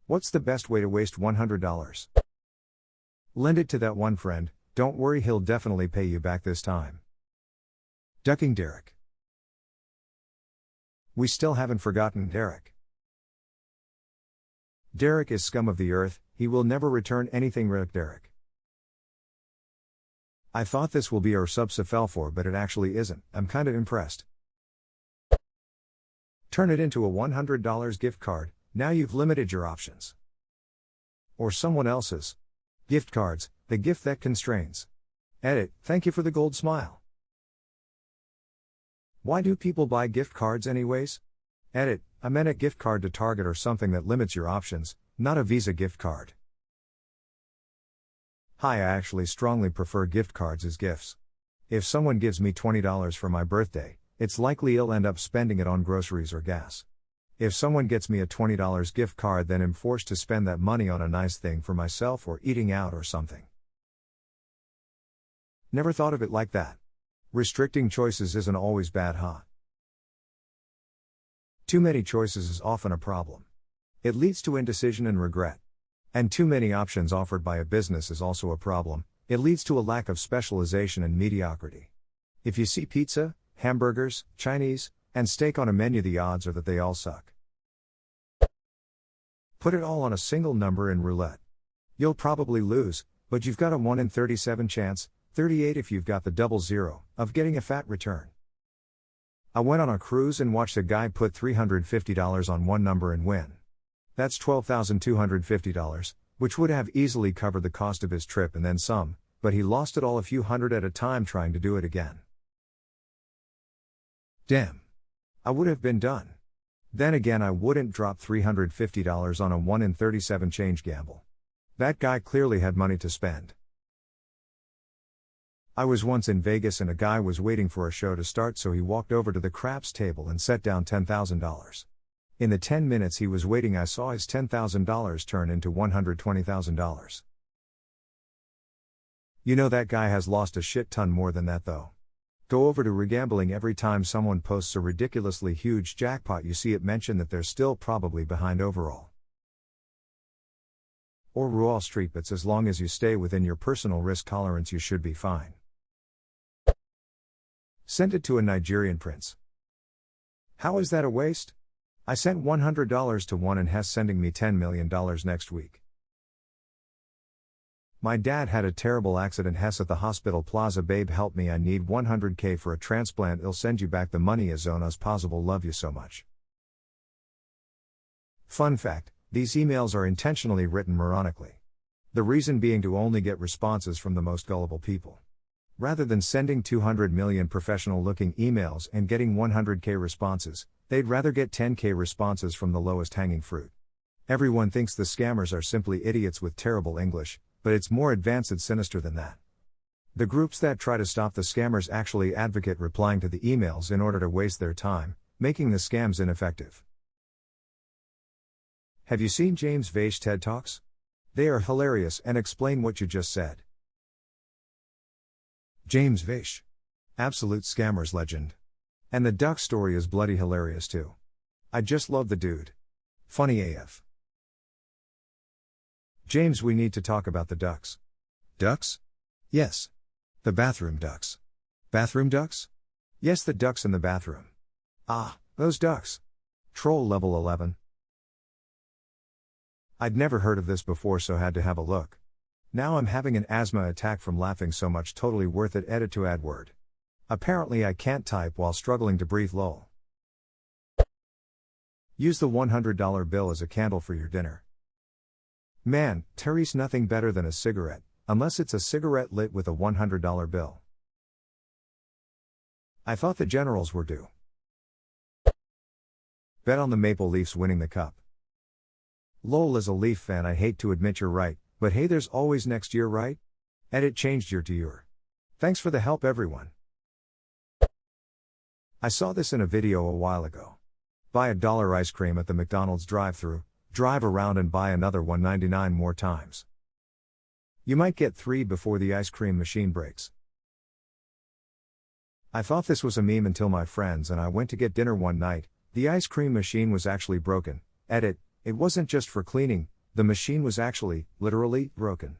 What's the best way to waste $100? Lend it to that one friend, don't worry, he'll definitely pay you back this time. Ducking Derek. We still haven't forgotten Derek. Derek is scum of the earth, he will never return anything. Derek. I thought this will be our sub-for, but it actually isn't. I'm kinda impressed. Turn it into a $100 gift card, now you've limited your options. Or someone else's. Gift cards, the gift that constrains. Edit, thank you for the gold smile. Why do people buy gift cards anyways? Edit, I meant a gift card to Target or something that limits your options, not a Visa gift card. Hi, I actually strongly prefer gift cards as gifts. If someone gives me $20 for my birthday, it's likely I'll end up spending it on groceries or gas. If someone gets me a $20 gift card, then I'm forced to spend that money on a nice thing for myself or eating out or something. Never thought of it like that. Restricting choices isn't always bad, huh? Too many choices is often a problem. It leads to indecision and regret. And too many options offered by a business is also a problem, it leads to a lack of specialization and mediocrity. If you see pizza, hamburgers, Chinese, and steak on a menu, the odds are that they all suck. Put it all on a single number in roulette. You'll probably lose, but you've got a 1 in 37 chance, 38 if you've got the double zero, of getting a fat return. I went on a cruise and watched a guy put $350 on one number and win. That's $12,250, which would have easily covered the cost of his trip and then some, but he lost it all a few hundred at a time trying to do it again. Damn. I would have been done. Then again, I wouldn't drop $350 on a 1 in 37 change gamble. That guy clearly had money to spend. I was once in Vegas and a guy was waiting for a show to start, so he walked over to the craps table and set down $10,000. In the 10 minutes he was waiting, I saw his $10,000 turn into $120,000. You know that guy has lost a shit ton more than that though. Go over to regambling every time someone posts a ridiculously huge jackpot, you see it mention that they're still probably behind overall. Or Wall Street bets, as long as you stay within your personal risk tolerance you should be fine. Sent it to a Nigerian prince. How is that a waste? I sent $100 to one and Hess sending me $10 million next week. My dad had a terrible accident. Hess at the hospital plaza. Babe, help me, I need $100K for a transplant. I'll send you back the money as soon as possible. Love you so much. Fun fact, these emails are intentionally written moronically. The reason being to only get responses from the most gullible people. Rather than sending 200 million professional-looking emails and getting 100K responses, they'd rather get 10K responses from the lowest hanging fruit. Everyone thinks the scammers are simply idiots with terrible English, but it's more advanced and sinister than that. The groups that try to stop the scammers actually advocate replying to the emails in order to waste their time, making the scams ineffective. Have you seen James Vaish TED Talks? They are hilarious and explain what you just said. James Vaish. Absolute scammers legend. And the duck story is bloody hilarious too. I just love the dude. Funny AF. James, we need to talk about the ducks. Ducks? Yes. The bathroom ducks. Bathroom ducks? Yes, the ducks in the bathroom. Ah, those ducks. Troll level 11. I'd never heard of this before, so had to have a look. Now I'm having an asthma attack from laughing so much. Totally worth it. Edit to add word. Apparently I can't type while struggling to breathe. Lol. Use the $100 bill as a candle for your dinner. Man, Terry's nothing better than a cigarette, unless it's a cigarette lit with a $100 bill. I thought the Generals were due. Bet on the Maple Leafs winning the cup. Lol, as a Leaf fan I hate to admit you're right, but hey, there's always next year, right? Edit changed year to year. Thanks for the help everyone. I saw this in a video a while ago. Buy $1 ice cream at the McDonald's drive-thru, drive around and buy another $1.99 more times. You might get 3 before the ice cream machine breaks. I thought this was a meme until my friends and I went to get dinner one night. The ice cream machine was actually broken. Edit, it wasn't just for cleaning, The machine was actually, literally, broken.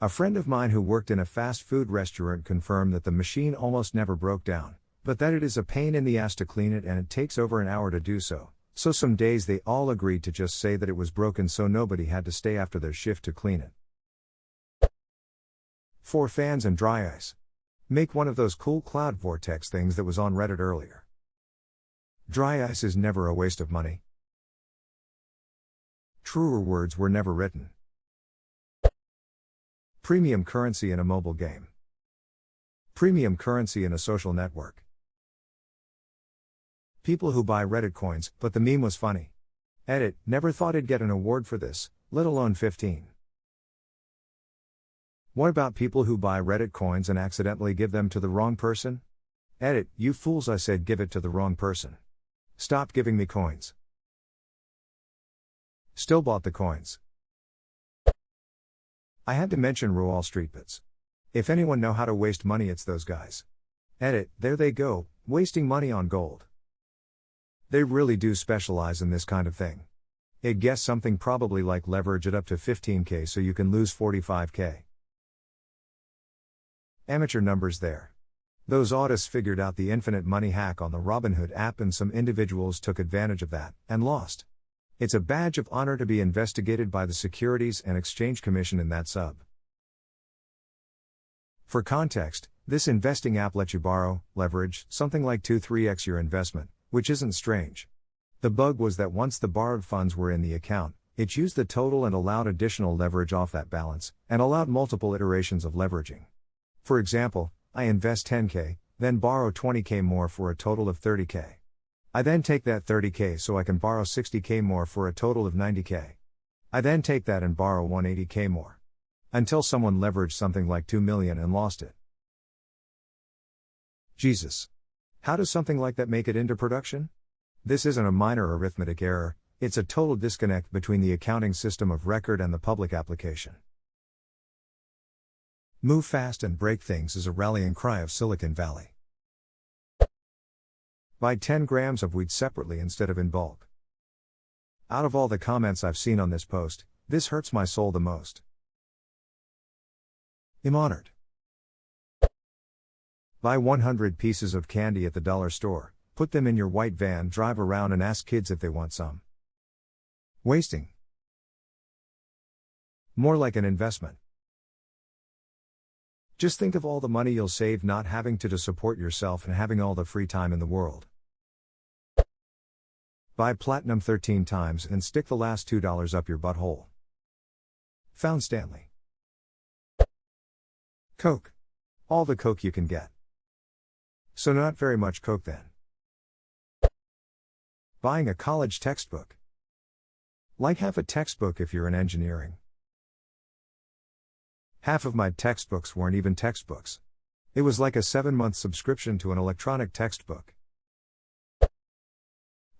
A friend of mine who worked in a fast food restaurant confirmed that the machine almost never broke down, but that it is a pain in the ass to clean it and it takes over an hour to do so. So some days they all agreed to just say that it was broken so nobody had to stay after their shift to clean it. For fans and dry ice. Make one of those cool cloud vortex things that was on Reddit earlier. Dry ice is never a waste of money. Truer words were never written. Premium currency in a mobile game. Premium currency in a social network. People who buy Reddit coins, but the meme was funny. Edit, never thought I'd get an award for this, let alone 15. What about people who buy Reddit coins and accidentally give them to the wrong person? Edit, you fools, I said give it to the wrong person. Stop giving me coins. Still bought the coins. I had to mention Wall Street bits. If anyone know how to waste money, it's those guys. Edit, there they go, wasting money on gold. They really do specialize in this kind of thing. I'd guess something probably like leverage it up to 15k so you can lose 45k. Amateur numbers there. Those autists figured out the infinite money hack on the Robinhood app and some individuals took advantage of that, and lost. It's a badge of honor to be investigated by the Securities and Exchange Commission in that sub. For context, this investing app lets you borrow, leverage, something like 2-3x your investment, which isn't strange. The bug was that once the borrowed funds were in the account, it used the total and allowed additional leverage off that balance, and allowed multiple iterations of leveraging. For example, I invest 10k, then borrow 20k more for a total of 30k. I then take that 30k so I can borrow 60k more for a total of 90k. I then take that and borrow 180k more. Until someone leveraged something like 2 million and lost it. Jesus. How does something like that make it into production? This isn't a minor arithmetic error, it's a total disconnect between the accounting system of record and the public application. Move fast and break things is a rallying cry of Silicon Valley. Buy 10 grams of weed separately instead of in bulk. Out of all the comments I've seen on this post, this hurts my soul the most. I'm honored. Buy 100 pieces of candy at the dollar store, put them in your white van, drive around and ask kids if they want some. Wasting. More like an investment. Just think of all the money you'll save not having to support yourself and having all the free time in the world. Buy platinum 13 times and stick the last $2 up your butthole. Found Stanley. Coke. All the Coke you can get. So not very much Coke then. Buying a college textbook. Like half a textbook if you're in engineering. Half of my textbooks weren't even textbooks. It was like a 7-month subscription to an electronic textbook.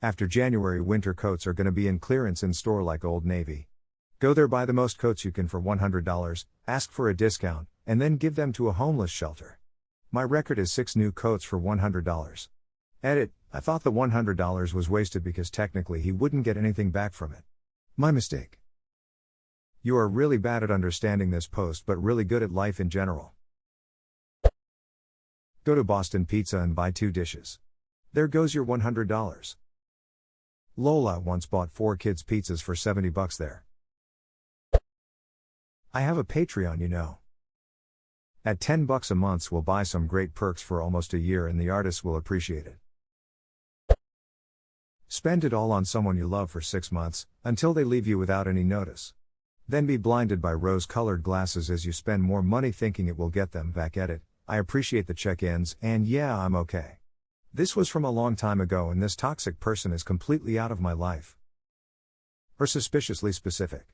After January, winter coats are gonna be in clearance in store like Old Navy. Go there, buy the most coats you can for $100, ask for a discount, and then give them to a homeless shelter. My record is 6 new coats for $100. Edit, I thought the $100 was wasted because technically he wouldn't get anything back from it. My mistake. You are really bad at understanding this post but really good at life in general. Go to Boston Pizza and buy 2 dishes. There goes your $100. Lola once bought 4 kids' pizzas for $70 there. I have a Patreon, you know. At $10 a month we'll buy some great perks for almost a year and the artists will appreciate it. Spend it all on someone you love for 6 months, until they leave you without any notice. Then be blinded by rose-colored glasses as you spend more money thinking it will get them back. Edit, I appreciate the check-ins, and yeah, I'm okay. This was from a long time ago and this toxic person is completely out of my life. Or suspiciously specific.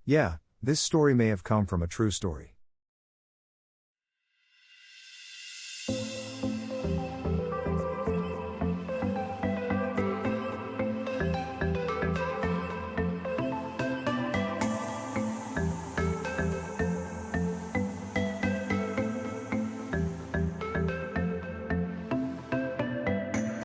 Yeah, this story may have come from a true story.